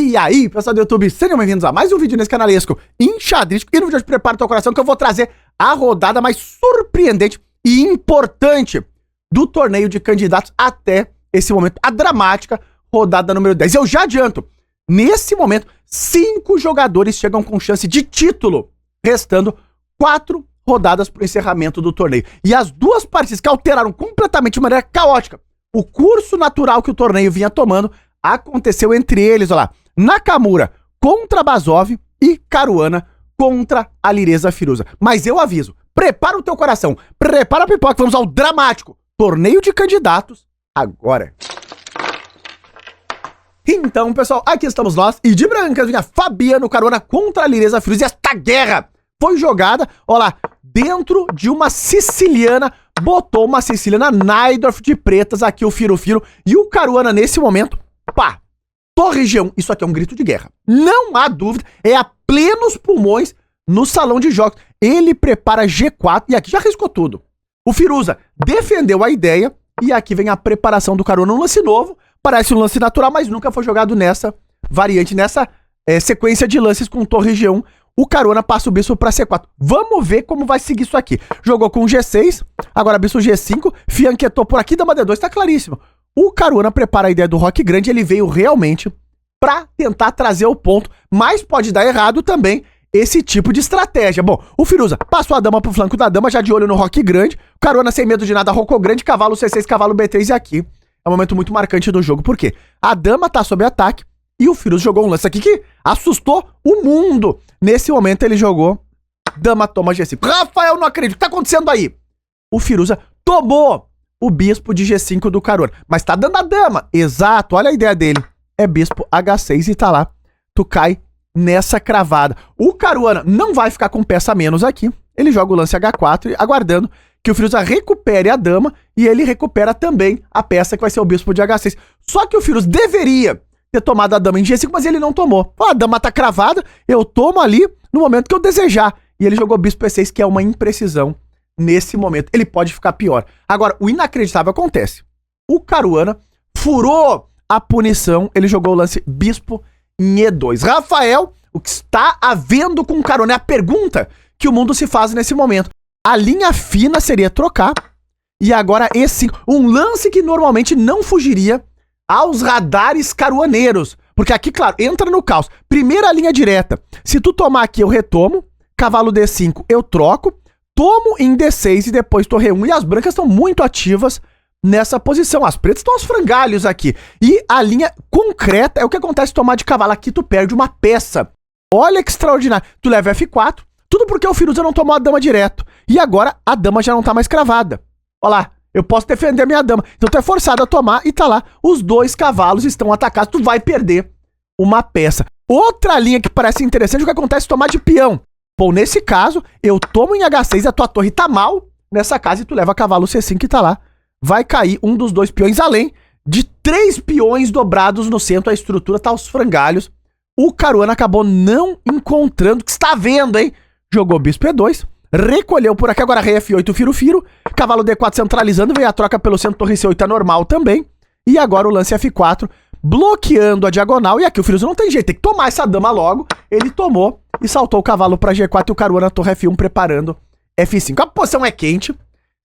E aí, pessoal do YouTube, sejam bem-vindos a mais um vídeo nesse canalesco enxadrístico. E no vídeo de hoje, prepara o teu coração que eu vou trazer a rodada mais surpreendente e importante do torneio de candidatos até esse momento, a dramática rodada número 10. Eu já adianto, nesse momento, 5 jogadores chegam com chance de título, restando 4 rodadas para o encerramento do torneio. E as duas partidas que alteraram completamente de maneira caótica o curso natural que o torneio vinha tomando, aconteceu entre eles, olha lá, Nakamura contra Bazov e Caruana contra a Lireza Firuza. Mas eu aviso, prepara o teu coração, prepara a pipoca, vamos ao dramático torneio de candidatos agora. Então, pessoal, aqui estamos nós, e de brancas vinha Fabiano Caruana contra a Lireza Firuza, e esta guerra foi jogada, olha lá, dentro de uma siciliana, botou uma siciliana Najdorf de pretas aqui o Firo, e o Caruana nesse momento, pá, Torre G1, isso aqui é um grito de guerra, não há dúvida, é a plenos pulmões no salão de jogos, ele prepara G4, e aqui já arriscou tudo, o Firuza defendeu a ideia, e aqui vem a preparação do Caruana, um lance novo, parece um lance natural, mas nunca foi jogado nessa variante, nessa sequência de lances com Torre G1, o Caruana passa o bispo pra C4. Vamos ver como vai seguir isso aqui. Jogou com G6, agora bispo G5, fianquetou por aqui, dama D2, tá claríssimo. O Caruana prepara a ideia do roque grande, ele veio realmente pra tentar trazer o ponto, mas pode dar errado também esse tipo de estratégia. Bom, o Firuza passou a dama pro flanco da dama, já de olho no roque grande, o Caruana sem medo de nada, rocou grande, cavalo C6, cavalo B3 e aqui é um momento muito marcante do jogo, por quê? A dama tá sob ataque, e o Firuza jogou um lance aqui que assustou o mundo. Nesse momento ele jogou dama toma G5. Rafael, não acredito. O que tá acontecendo aí? O Firuza tomou o bispo de G5 do Caruana. Mas tá dando a dama. Exato, olha a ideia dele. É bispo H6 e tá lá. Tu cai nessa cravada. O Caruana não vai ficar com peça a menos aqui. Ele joga o lance H4, aguardando que o Firuza recupere a dama. E ele recupera também a peça que vai ser o bispo de H6. Só que o Firuza deveria ter tomado a dama em G5, mas ele não tomou. A dama tá cravada, eu tomo ali no momento que eu desejar. E ele jogou bispo E6, que é uma imprecisão nesse momento. Ele pode ficar pior. Agora, o inacreditável acontece. O Caruana furou a punição, ele jogou o lance bispo em E2. Rafael, o que está havendo com o Caruana? É a pergunta que o mundo se faz nesse momento. A linha fina seria trocar, e agora E5. Um lance que normalmente não fugiria aos radares caruaneiros. Porque aqui, claro, entra no caos. Primeira linha direta. Se tu tomar aqui, eu retomo. Cavalo D5, eu troco. Tomo em D6 e depois torre 1. E as brancas estão muito ativas nessa posição. As pretas estão aos frangalhos aqui. E a linha concreta é o que acontece se tomar de cavalo. Aqui tu perde uma peça. Olha que extraordinário. Tu leva F4. Tudo porque o Firuza não tomou a dama direto. E agora a dama já não tá mais cravada. Olha lá. Eu posso defender a minha dama. Então tu é forçado a tomar e tá lá. Os 2 cavalos estão atacados. Tu vai perder uma peça. Outra linha que parece interessante é o que acontece se tomar de peão. Bom, nesse caso, eu tomo em H6, a tua torre tá mal nessa casa e tu leva cavalo C5 que tá lá. Vai cair um dos 2 peões, além de 3 peões dobrados no centro. A estrutura tá aos frangalhos. O Caruana acabou não encontrando o que está vendo, hein? Jogou bispo E2. Recolheu por aqui, agora rei F8, Firo, cavalo D4 centralizando, veio a troca pelo centro, torre C8 é normal também, e agora o lance F4, bloqueando a diagonal, e aqui o Firuza não tem jeito, tem que tomar essa dama logo, ele tomou, e saltou o cavalo pra G4, e o Caruana torre F1 preparando F5, a posição é quente,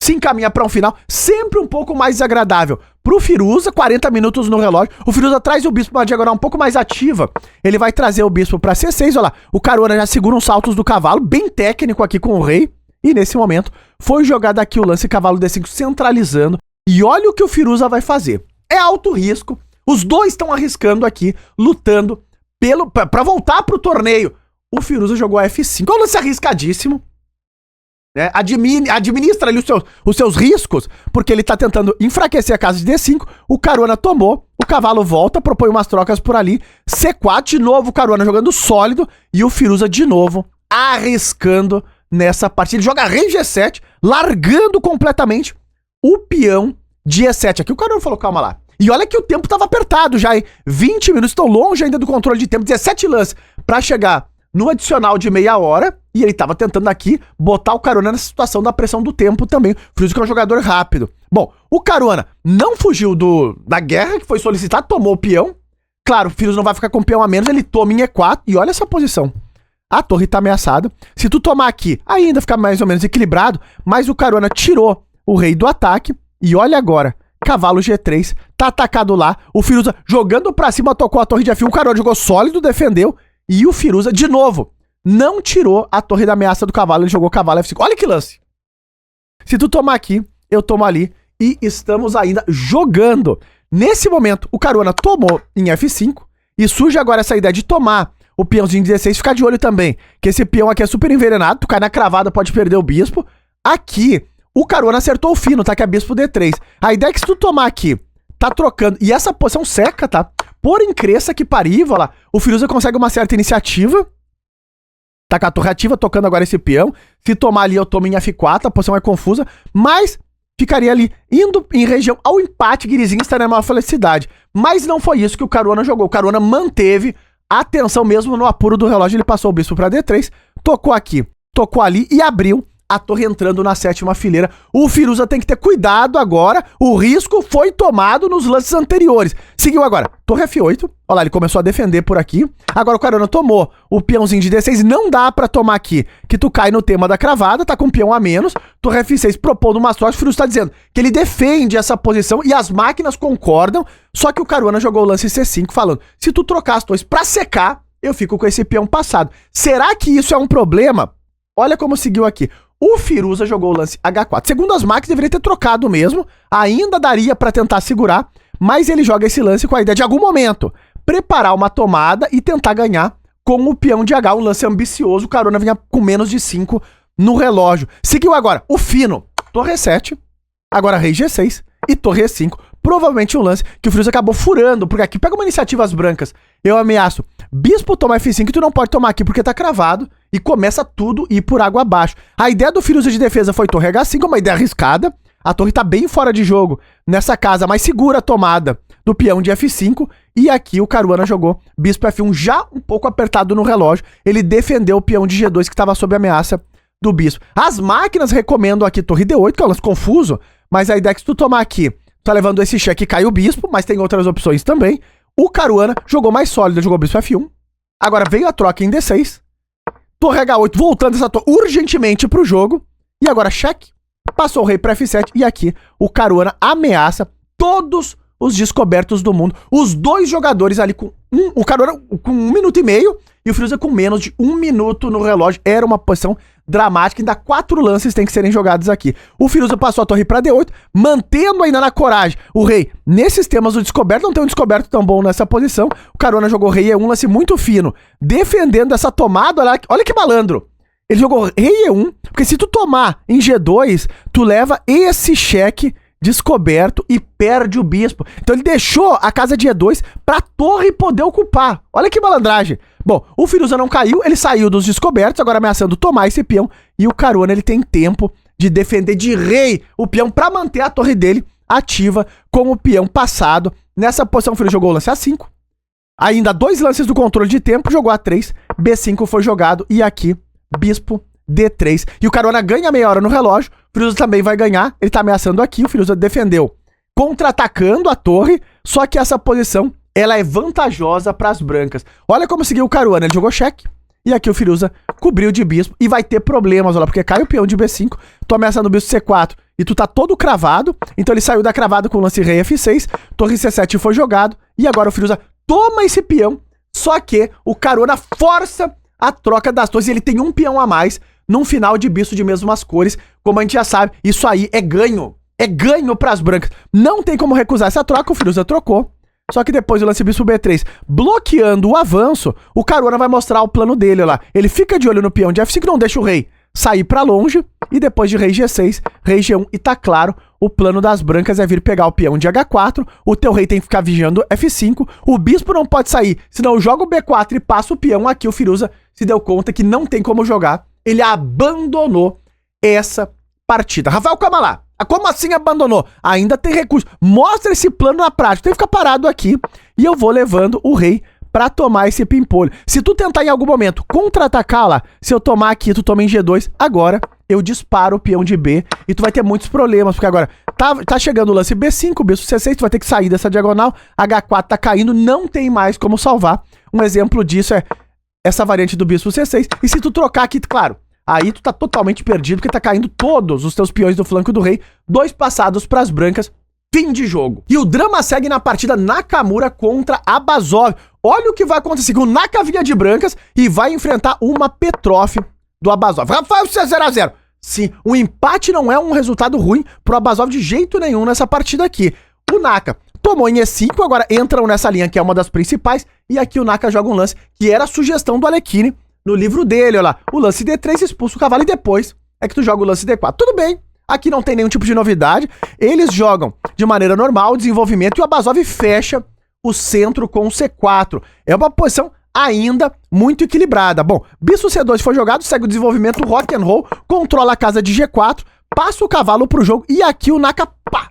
se encaminha para um final, sempre um pouco mais desagradável pro Firuza, 40 minutos no relógio, o Firuza traz o bispo pra diagonal um pouco mais ativa, ele vai trazer o bispo pra C6, olha lá, o Caruana já segura uns saltos do cavalo, bem técnico aqui com o rei, e nesse momento foi jogado aqui o lance cavalo D5 centralizando, e olha o que o Firuza vai fazer, é alto risco, os dois estão arriscando aqui, lutando pra voltar pro torneio, o Firuza jogou F5, é um lance arriscadíssimo, né? Administra ali os seus riscos, porque ele tá tentando enfraquecer a casa de D5, o Caruana tomou, o cavalo volta, propõe umas trocas por ali, C4, de novo o Caruana jogando sólido, e o Firuza de novo arriscando nessa partida, ele joga rei G7, largando completamente o peão de E7, aqui o Caruana falou, calma lá, e olha que o tempo tava apertado já, hein, 20 minutos, estão longe ainda do controle de tempo, 17 lances pra chegar no adicional de meia hora, e ele tava tentando aqui botar o Caruana nessa situação da pressão do tempo também. O Firuza que é um jogador rápido. Bom, o Caruana não fugiu da guerra que foi solicitada, tomou o peão, Claro, o Firuza não vai ficar com o peão a menos, ele toma em E4, e olha essa posição. A torre tá ameaçada. Se tu tomar aqui, ainda fica mais ou menos equilibrado, mas o Caruana tirou o rei do ataque, e olha agora, cavalo G3, tá atacado lá, o Firuza jogando pra cima, tocou a torre de F1, o Caruana jogou sólido, defendeu, e o Firuza, de novo, não tirou a torre da ameaça do cavalo, ele jogou cavalo F5. Olha que lance! Se tu tomar aqui, eu tomo ali, e estamos ainda jogando. Nesse momento, o Caruana tomou em F5, e surge agora essa ideia de tomar o peãozinho 16, ficar de olho também, que esse peão aqui é super envenenado, tu cai na cravada, pode perder o bispo. Aqui, o Caruana acertou o fino, tá? Que é bispo D3. A ideia é que se tu tomar aqui, tá trocando, e essa posição seca, tá? Por incresça que pariva, lá, o Firuza consegue uma certa iniciativa, tá com a torre ativa, tocando agora esse peão. Se tomar ali, eu tomo em F4, a posição é confusa, mas ficaria ali, indo em região ao empate, Guirizinho estaria numa felicidade. Mas não foi isso que o Caruana jogou, o Caruana manteve atenção mesmo no apuro do relógio, ele passou o bispo pra D3, tocou aqui, tocou ali e abriu a torre entrando na 7ª fileira. O Firuza tem que ter cuidado agora, o risco foi tomado nos lances anteriores. Seguiu agora, torre F8, olha lá, ele começou a defender por aqui, agora o Caruana tomou o peãozinho de D6, não dá pra tomar aqui, que tu cai no tema da cravada, tá com um peão a menos, torre F6 propondo uma sorte, o Firuza tá dizendo que ele defende essa posição e as máquinas concordam, só que o Caruana jogou o lance C5 falando, se tu trocar as torres pra secar, eu fico com esse peão passado. Será que isso é um problema? Olha como seguiu aqui. O Firuza jogou o lance H4. Segundo as máquinas, deveria ter trocado mesmo. Ainda daria pra tentar segurar, mas ele joga esse lance com a ideia de, em algum momento, preparar uma tomada e tentar ganhar com o peão de H. Um lance ambicioso. O Caruana vinha com menos de 5 no relógio. Seguiu agora o fino. Torre 7. Agora rei G6 e torre E5. Provavelmente um lance que o Firuza acabou furando, porque aqui pega uma iniciativa às brancas. Eu ameaço bispo toma F5, tu não pode tomar aqui porque tá cravado, e começa tudo ir por água abaixo. A ideia do Firuza de defesa foi torre H5, uma ideia arriscada. A torre tá bem fora de jogo nessa casa, mas segura a tomada do peão de F5. E aqui o Caruana jogou bispo F1 já um pouco apertado no relógio. Ele defendeu o peão de G2 que estava sob ameaça do bispo. As máquinas recomendam aqui torre D8, que é um lance confuso, mas a ideia é que se tu tomar aqui, tá levando esse cheque e cai o bispo, mas tem outras opções também. O Caruana jogou mais sólido, jogou bispo F1. Agora veio a troca em D6. Torre H8, voltando essa torre urgentemente pro jogo. E agora cheque. Passou o rei para F7. E aqui o Caruana ameaça todos os descobertos do mundo. Os dois jogadores ali com o Caruana com 1 minuto e meio e o Firuza com menos de 1 minuto no relógio. Era uma posição dramática. Ainda 4 lances tem que serem jogados aqui. O Firuza passou a torre para D8, mantendo ainda na coragem o rei. Nesses temas do descoberto, não tem um descoberto tão bom nessa posição. O Caruana jogou rei E1, lance muito fino, defendendo essa tomada. Olha que malandro. Ele jogou rei E1, porque se tu tomar em G2, tu leva esse cheque descoberto e perde o bispo. Então ele deixou a casa de E2 pra torre poder ocupar. Olha que malandragem. Bom, o Firuza não caiu, ele saiu dos descobertos, agora ameaçando tomar esse peão. E o Caruana, ele tem tempo de defender de rei o peão pra manter a torre dele ativa com o peão passado. Nessa posição o Firuza jogou o lance A5. Ainda 2 lances do controle de tempo, jogou A3. B5 foi jogado e aqui bispo D3. E o Caruana ganha meia hora no relógio. O Firuza também vai ganhar. Ele tá ameaçando aqui. O Firuza defendeu contra-atacando a torre. Só que essa posição, ela é vantajosa para as brancas. Olha como seguiu o Caruana. Ele jogou cheque. E aqui o Firuza cobriu de bispo. E vai ter problemas, olha. Porque cai o peão de B5. Tu ameaça no bispo C4. E tu tá todo cravado. Então ele saiu da cravada com o lance rei F6. Torre C7 foi jogado. E agora o Firuza toma esse peão. Só que o Caruana força a troca das torres. E ele tem um peão a mais num final de bispo de mesmas cores. Como a gente já sabe, isso aí é ganho. É ganho pras brancas. Não tem como recusar essa troca, o Firuza trocou. Só que depois do lance bispo B3, bloqueando o avanço, o Caruana vai mostrar o plano dele lá. Ele fica de olho no peão de F5, não deixa o rei sair pra longe. E depois de rei G6, rei G1. E tá claro, o plano das brancas é vir pegar o peão de H4. O teu rei tem que ficar vigiando F5. O bispo não pode sair, senão joga o B4 e passa o peão. Aqui o Firuza se deu conta que não tem como jogar. Ele abandonou essa partida. Rafael, calma lá. Como assim abandonou? Ainda tem recurso. Mostra esse plano na prática. Tem que ficar parado aqui e eu vou levando o rei pra tomar esse pimpolho. Se tu tentar em algum momento contra-atacar lá, se eu tomar aqui, tu toma em G2, agora eu disparo o peão de B e tu vai ter muitos problemas, porque agora Tá chegando o lance B5, bispo C6, tu vai ter que sair dessa diagonal, H4 tá caindo, não tem mais como salvar. Um exemplo disso é essa variante do bispo C6. E se tu trocar aqui, claro, aí tu tá totalmente perdido, porque tá caindo todos os teus peões do flanco do rei, 2 passados pras brancas, fim de jogo. E o drama segue na partida Nakamura contra Abazov. Olha o que vai acontecer, que o Naka vinha de brancas e vai enfrentar uma Petrov do Abazov. Rafael, isso é 0x0. Sim, o empate não é um resultado ruim pro Abazov de jeito nenhum nessa partida aqui. O Naka tomou em E5, agora entram nessa linha que é uma das principais, e aqui o Naka joga um lance que era a sugestão do Alekhine no livro dele, olha lá. O lance D3 expulsa o cavalo e depois é que tu joga o lance D4. Tudo bem, aqui não tem nenhum tipo de novidade, eles jogam de maneira normal o desenvolvimento e o Abazov fecha o centro com o C4. É uma posição ainda muito equilibrada. Bom, bispo C2 foi jogado, segue o desenvolvimento rock and roll, controla a casa de G4, passa o cavalo pro jogo e aqui o Naka, pá,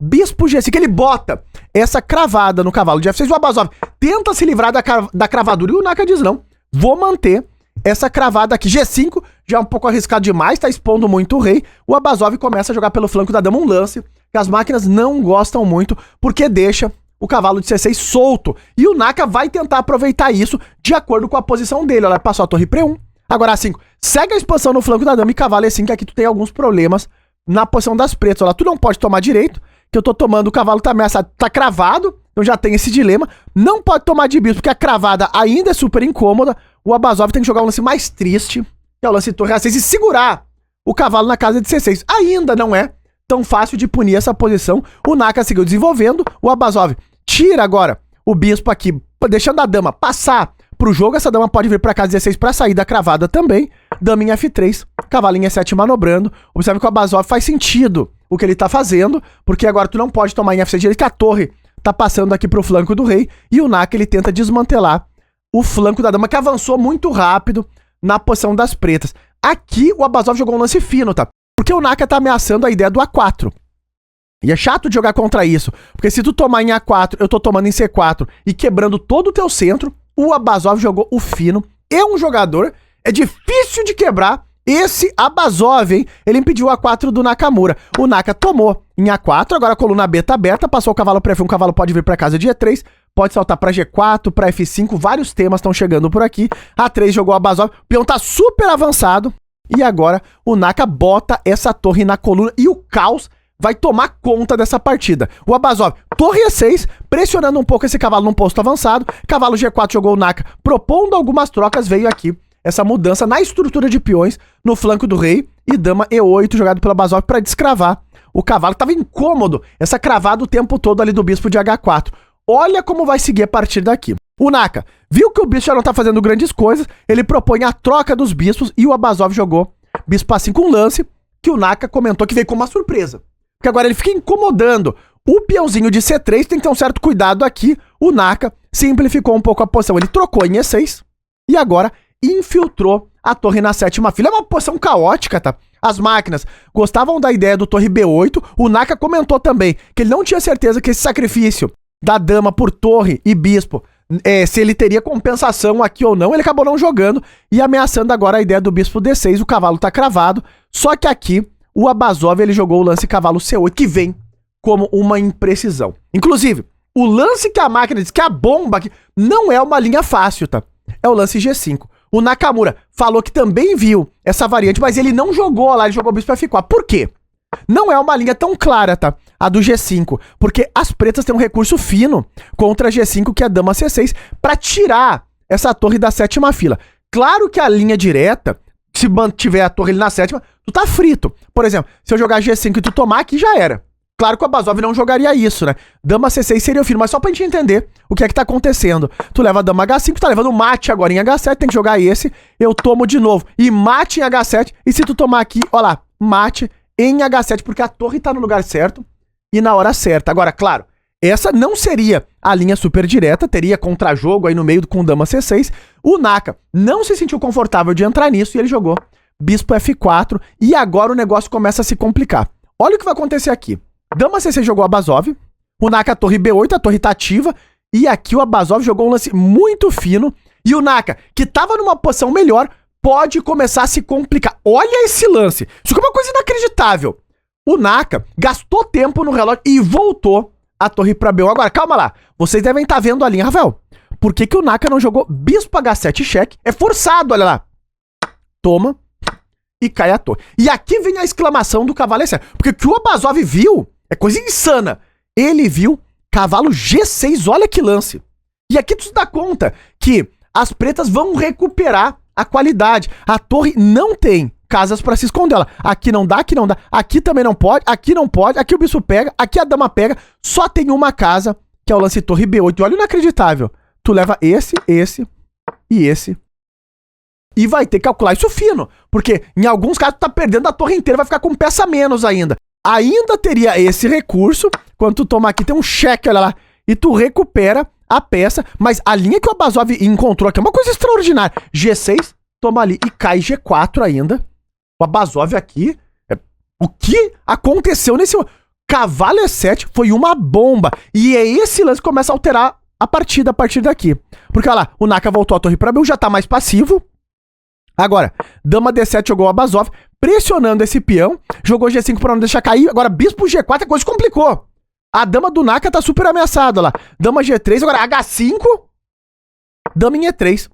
bispo G5, que ele bota essa cravada no cavalo de F6, o Abazov tenta se livrar da cravadura e o Naka diz não, vou manter essa cravada aqui. G5 já é um pouco arriscado demais, tá expondo muito o rei, o Abazov começa a jogar pelo flanco da dama um lance que as máquinas não gostam muito, porque deixa o cavalo de C6 solto. E o Naka vai tentar aproveitar isso de acordo com a posição dele. Olha, passou a torre Pre1. Agora A5. Segue a expansão no flanco da dama e cavalo E5, que aqui tu tem alguns problemas na posição das pretas. Olha, tu não pode tomar direito, que eu tô tomando, o cavalo tá ameaçado, tá cravado, então já tem esse dilema. Não pode tomar de bispo, porque a cravada ainda é super incômoda. O Abazov tem que jogar um lance mais triste, que é o lance torre A6, e segurar o cavalo na casa de C6. Ainda não é tão fácil de punir essa posição. O Naka seguiu desenvolvendo, o Abazov tira agora o bispo aqui, deixando a dama passar pro jogo. Essa dama pode vir pra casa 16 pra sair da cravada também. Dama em F3, cavalo em E7 manobrando. Observe que o Abazov faz sentido o que ele tá fazendo, porque agora tu não pode tomar em F6 direito, que a torre tá passando aqui pro flanco do rei. E o Naka, ele tenta desmantelar o flanco da dama, que avançou muito rápido na posição das pretas. Aqui o Abazov jogou um lance fino, tá? Porque o Naka tá ameaçando a ideia do A4. E é chato de jogar contra isso, porque se tu tomar em A4, eu tô tomando em C4 e quebrando todo o teu centro. O Abazov jogou o fino. É um jogador, é difícil de quebrar esse Abazov, hein? Ele impediu o A4 do Nakamura. O Naka tomou em A4, agora a coluna B tá aberta, passou o cavalo para F1, o cavalo pode vir para casa de E3, pode saltar para G4, para F5, vários temas estão chegando por aqui. A3 jogou o Abazov, o peão tá super avançado, e agora o Naka bota essa torre na coluna e o caos vai tomar conta dessa partida. O Abazov, torre E6, pressionando um pouco esse cavalo num posto avançado. Cavalo G4 jogou o Naka, propondo algumas trocas, veio aqui essa mudança na estrutura de peões no flanco do rei. E dama E8 jogado pelo Abazov para descravar o cavalo. Tava incômodo essa cravada o tempo todo ali do bispo de H4. Olha como vai seguir a partir daqui. O Naka viu que o bispo já não tá fazendo grandes coisas, ele propõe a troca dos bispos e o Abazov jogou bispo A5 com um lance que o Naka comentou que veio como uma surpresa. Porque agora ele fica incomodando o peãozinho de C3, tem que ter um certo cuidado aqui. O Naka simplificou um pouco a posição, ele trocou em E6 e agora infiltrou a torre na 7ª fila. É uma posição caótica, tá? As máquinas gostavam da ideia do torre B8, o Naka comentou também que ele não tinha certeza que esse sacrifício da dama por torre e bispo, se ele teria compensação aqui ou não. Ele acabou não jogando e ameaçando agora a ideia do bispo D6, o cavalo tá cravado, só que aqui o Abazov, ele jogou o lance cavalo C8, que vem como uma imprecisão. Inclusive, o lance que a máquina diz que a bomba aqui não é uma linha fácil, tá? É o lance G5. O Nakamura falou que também viu essa variante, mas ele não jogou lá, ele jogou o bispo F4. Por quê? Não é uma linha tão clara, tá? A do G5, porque as pretas têm um recurso fino contra a G5, que é a dama C6, pra tirar essa torre da 7ª fila. Claro que a linha direta, se mantiver a torre ali na 7ª, tu tá frito. Por exemplo, se eu jogar G5 e tu tomar aqui, já era. Claro que o Abazov não jogaria isso, né? Dama C6 seria o fino, mas só pra gente entender o que é que tá acontecendo. Tu leva a dama H5, tá levando mate agora em H7, tem que jogar esse, eu tomo de novo. E mate em H7, e se tu tomar aqui, ó lá, mate em H7, porque a torre tá no lugar certo e na hora certa. Agora, claro, essa não seria a linha super direta, teria contra-jogo aí no meio com dama C6. O Naka não se sentiu confortável de entrar nisso e ele jogou bispo F4 e agora o negócio começa a se complicar. Olha o que vai acontecer aqui. Dama C6 jogou Abazov, o Naka torre B8, a torre tá ativa, e aqui o Abazov jogou um lance muito fino, e o Naka, que tava numa posição melhor, pode começar a se complicar. Olha esse lance, isso é uma coisa inacreditável. o Naka gastou tempo no relógio e voltou a torre pra B1. Agora, calma lá. Vocês devem estar vendo a linha, Rafael. Por que o Naka não jogou bispo H7 cheque? É forçado, olha lá. Toma e cai a torre. E aqui vem a exclamação do cavalo E7. Porque o que o Abazov viu é coisa insana. Ele viu cavalo G6, olha que lance. E aqui tu se dá conta que as pretas vão recuperar a qualidade. A torre não tem casas pra se esconder. Olha, aqui não dá, aqui não dá. Aqui também não pode, aqui não pode. Aqui o bispo pega, aqui a dama pega. Só tem uma casa, que é o lance torre B8. E olha o inacreditável. Tu leva esse e esse. E vai ter que calcular isso fino. Porque em alguns casos tu tá perdendo a torre inteira, vai ficar com peça menos ainda. Ainda teria esse recurso. Quando tu toma aqui, tem um cheque, olha lá. E tu recupera a peça. Mas a linha que o Abazov encontrou aqui é uma coisa extraordinária. G6, toma ali e cai G4 ainda. O Abazov aqui... O que aconteceu nesse... Cavalo E7 foi uma bomba. E é esse lance que começa a alterar a partida a partir daqui. Porque, olha lá, o Naka voltou a torre pra B, já tá mais passivo. Agora, dama D7 jogou o Abazov, pressionando esse peão. Jogou G5 pra não deixar cair. Agora, bispo G4, a coisa complicou. A dama do Naka tá super ameaçada, olha lá. Dama G3, agora H5. Dama em E3.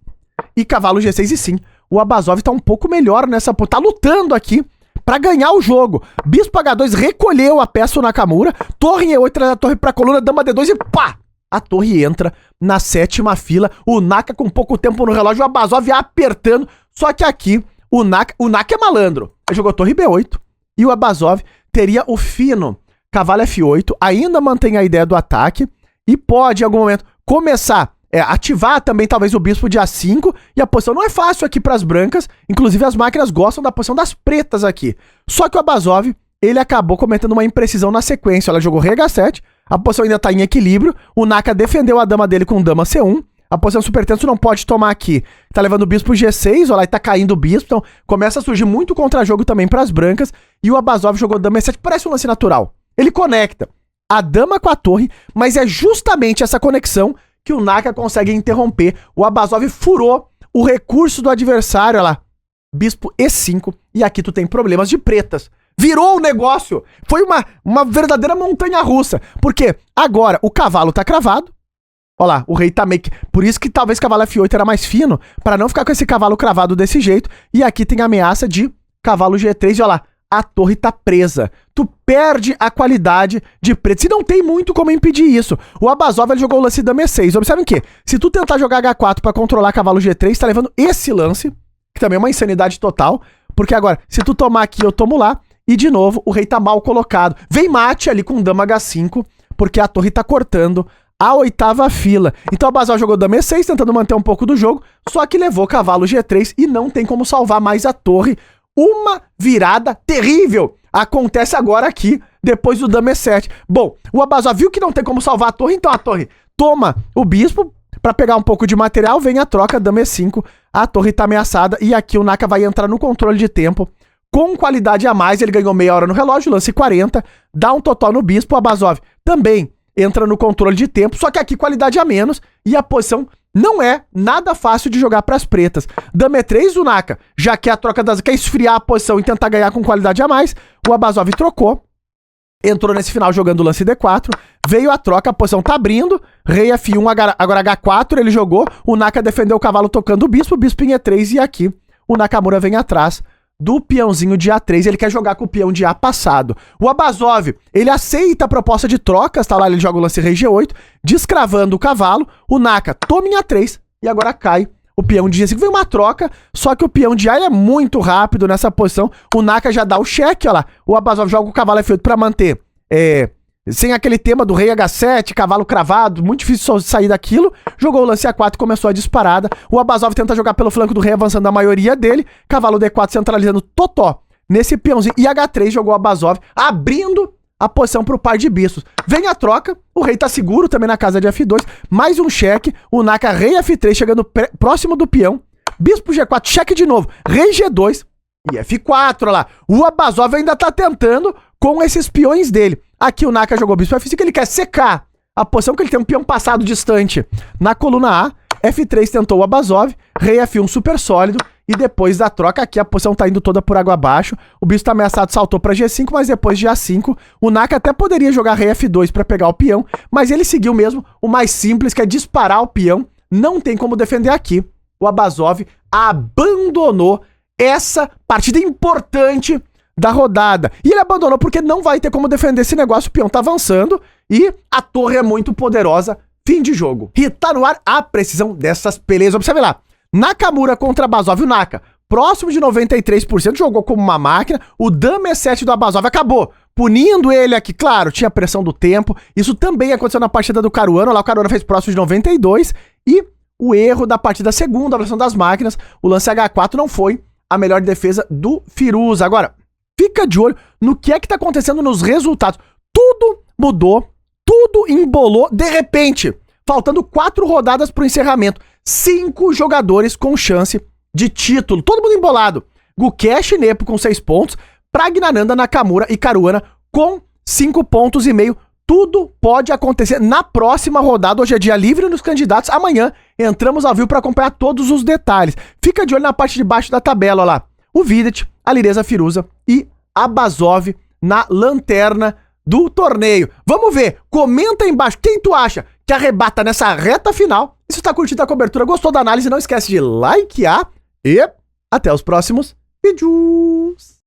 E cavalo G6 e sim. O Abazov tá um pouco melhor nessa... Tá lutando aqui pra ganhar o jogo. Bispo H2 recolheu a peça o Nakamura. Torre em E8, traz a torre pra coluna. Dama D2 e pá! A torre entra na 7ª fila. O Naka com pouco tempo no relógio. O Abazov apertando. Só que aqui, o Naka é malandro. Ele jogou torre B8. E o Abazov teria o fino cavalo F8. Ainda mantém a ideia do ataque. E pode, em algum momento, começar... ativar também talvez o bispo de A5, e a posição não é fácil aqui para as brancas, inclusive as máquinas gostam da posição das pretas aqui. Só que o Abazov, ele acabou cometendo uma imprecisão na sequência, ela jogou rei H7, a posição ainda tá em equilíbrio, o Naka defendeu a dama dele com dama C1, a posição super tenso não pode tomar aqui, tá levando o bispo G6, olha lá, e tá caindo o bispo, então começa a surgir muito contra-jogo também para as brancas, e o Abazov jogou dama E7, parece um lance natural, ele conecta a dama com a torre, mas é justamente essa conexão que o Naka consegue interromper. O Abazov furou o recurso do adversário, olha lá. Bispo E5. E aqui tu tem problemas de pretas. Virou o negócio. Foi uma verdadeira montanha-russa. Porque agora o cavalo tá cravado. Olha lá, o rei tá meio que... Por isso que talvez cavalo F8 era mais fino, para não ficar com esse cavalo cravado desse jeito. E aqui tem a ameaça de cavalo G3. E olha lá, a torre tá presa. Tu perde a qualidade de preto. Se não tem muito como impedir isso. O Abazov ele jogou o lance dama E6. Observem que, se tu tentar jogar H4 pra controlar cavalo G3, tá levando esse lance, que também é uma insanidade total. Porque agora, se tu tomar aqui, eu tomo lá. E de novo, o rei tá mal colocado. Vem mate ali com dama H5, porque a torre tá cortando a 8ª fila. Então o Abazov jogou dama E6, tentando manter um pouco do jogo, só que levou cavalo G3 e não tem como salvar mais a torre. Uma virada terrível acontece agora aqui, depois do dama E7. Bom, o Abazov viu que não tem como salvar a torre, então a torre toma o bispo para pegar um pouco de material, vem a troca, dama E5, a torre tá ameaçada e aqui o Naka vai entrar no controle de tempo com qualidade a mais, ele ganhou meia hora no relógio, lance 40, dá um total no bispo, o Abazov também entra no controle de tempo, só que aqui qualidade a menos e a posição não é nada fácil de jogar para as pretas. Dama E3, o Naka, já que a troca das... quer esfriar a posição e tentar ganhar com qualidade a mais, o Abazov trocou, entrou nesse final jogando o lance D4, veio a troca, a posição tá abrindo, rei F1, agora H4 ele jogou, o Naka defendeu o cavalo tocando o bispo em E3 e aqui o Nakamura vem atrás do peãozinho de A3, ele quer jogar com o peão de A passado. O Abazov, ele aceita a proposta de trocas, tá lá, ele joga o lance rei G8, descravando o cavalo, o Naka toma em A3 e agora cai o peão de G5. Vem uma troca, só que o peão de A ele é muito rápido nessa posição, o Naka já dá o cheque, olha lá, o Abazov joga o cavalo F8 pra manter, sem aquele tema do rei H7, cavalo cravado, muito difícil sair daquilo, jogou o lance A4 e começou a disparada, o Abazov tenta jogar pelo flanco do rei, avançando a maioria dele, cavalo D4 centralizando totó nesse peãozinho, e H3 jogou o Abazov, abrindo a posição pro par de bispos. Vem a troca, o rei tá seguro também na casa de F2, mais um cheque, o Naka rei F3 chegando próximo do peão, bispo G4, cheque de novo, rei G2 e F4, olha lá, o Abazov ainda tá tentando com esses peões dele. Aqui o Naka jogou bispo F5, ele quer secar a posição que ele tem um peão passado distante na coluna A. F3 tentou o Abazov, rei F1 super sólido, E depois da troca aqui, a posição tá indo toda por água abaixo. O bicho tá ameaçado, saltou pra G5, mas depois de A5, o Naka até poderia jogar rei F2 pra pegar o peão, mas ele seguiu mesmo o mais simples, que é disparar o peão. Não tem como defender aqui. O Abazov abandonou essa partida importante da rodada. E ele abandonou porque não vai ter como defender esse negócio. O peão tá avançando e a torre é muito poderosa. Fim de jogo. E tá no ar a precisão dessas peleas. Observe lá. Nakamura contra Abazov. O Naka, próximo de 93%, jogou como uma máquina. O dama E7 do Abazov acabou punindo ele aqui. Claro, tinha pressão do tempo. Isso também aconteceu na partida do Caruana. Lá o Caruana fez próximo de 92%. E o erro da partida segunda, a versão das máquinas, o lance H4 não foi a melhor defesa do Firuza. Agora, fica de olho no que é que tá acontecendo nos resultados. Tudo mudou, tudo embolou, de repente, faltando 4 rodadas pro encerramento. 5 jogadores com chance de título, todo mundo embolado. Gukesh e Nepo com 6 pontos, Praggnanandhaa, Nakamura e Caruana com 5,5 pontos. Tudo pode acontecer na próxima rodada. Hoje é dia livre nos candidatos. Amanhã entramos ao vivo para acompanhar todos os detalhes. Fica de olho na parte de baixo da tabela, ó lá. O Vidit, a Alireza Firuza e Abazov na lanterna do torneio. Vamos ver. Comenta aí embaixo quem tu acha que arrebata nessa reta final. E se tu tá curtindo a cobertura, gostou da análise, não esquece de likear. E até os próximos vídeos.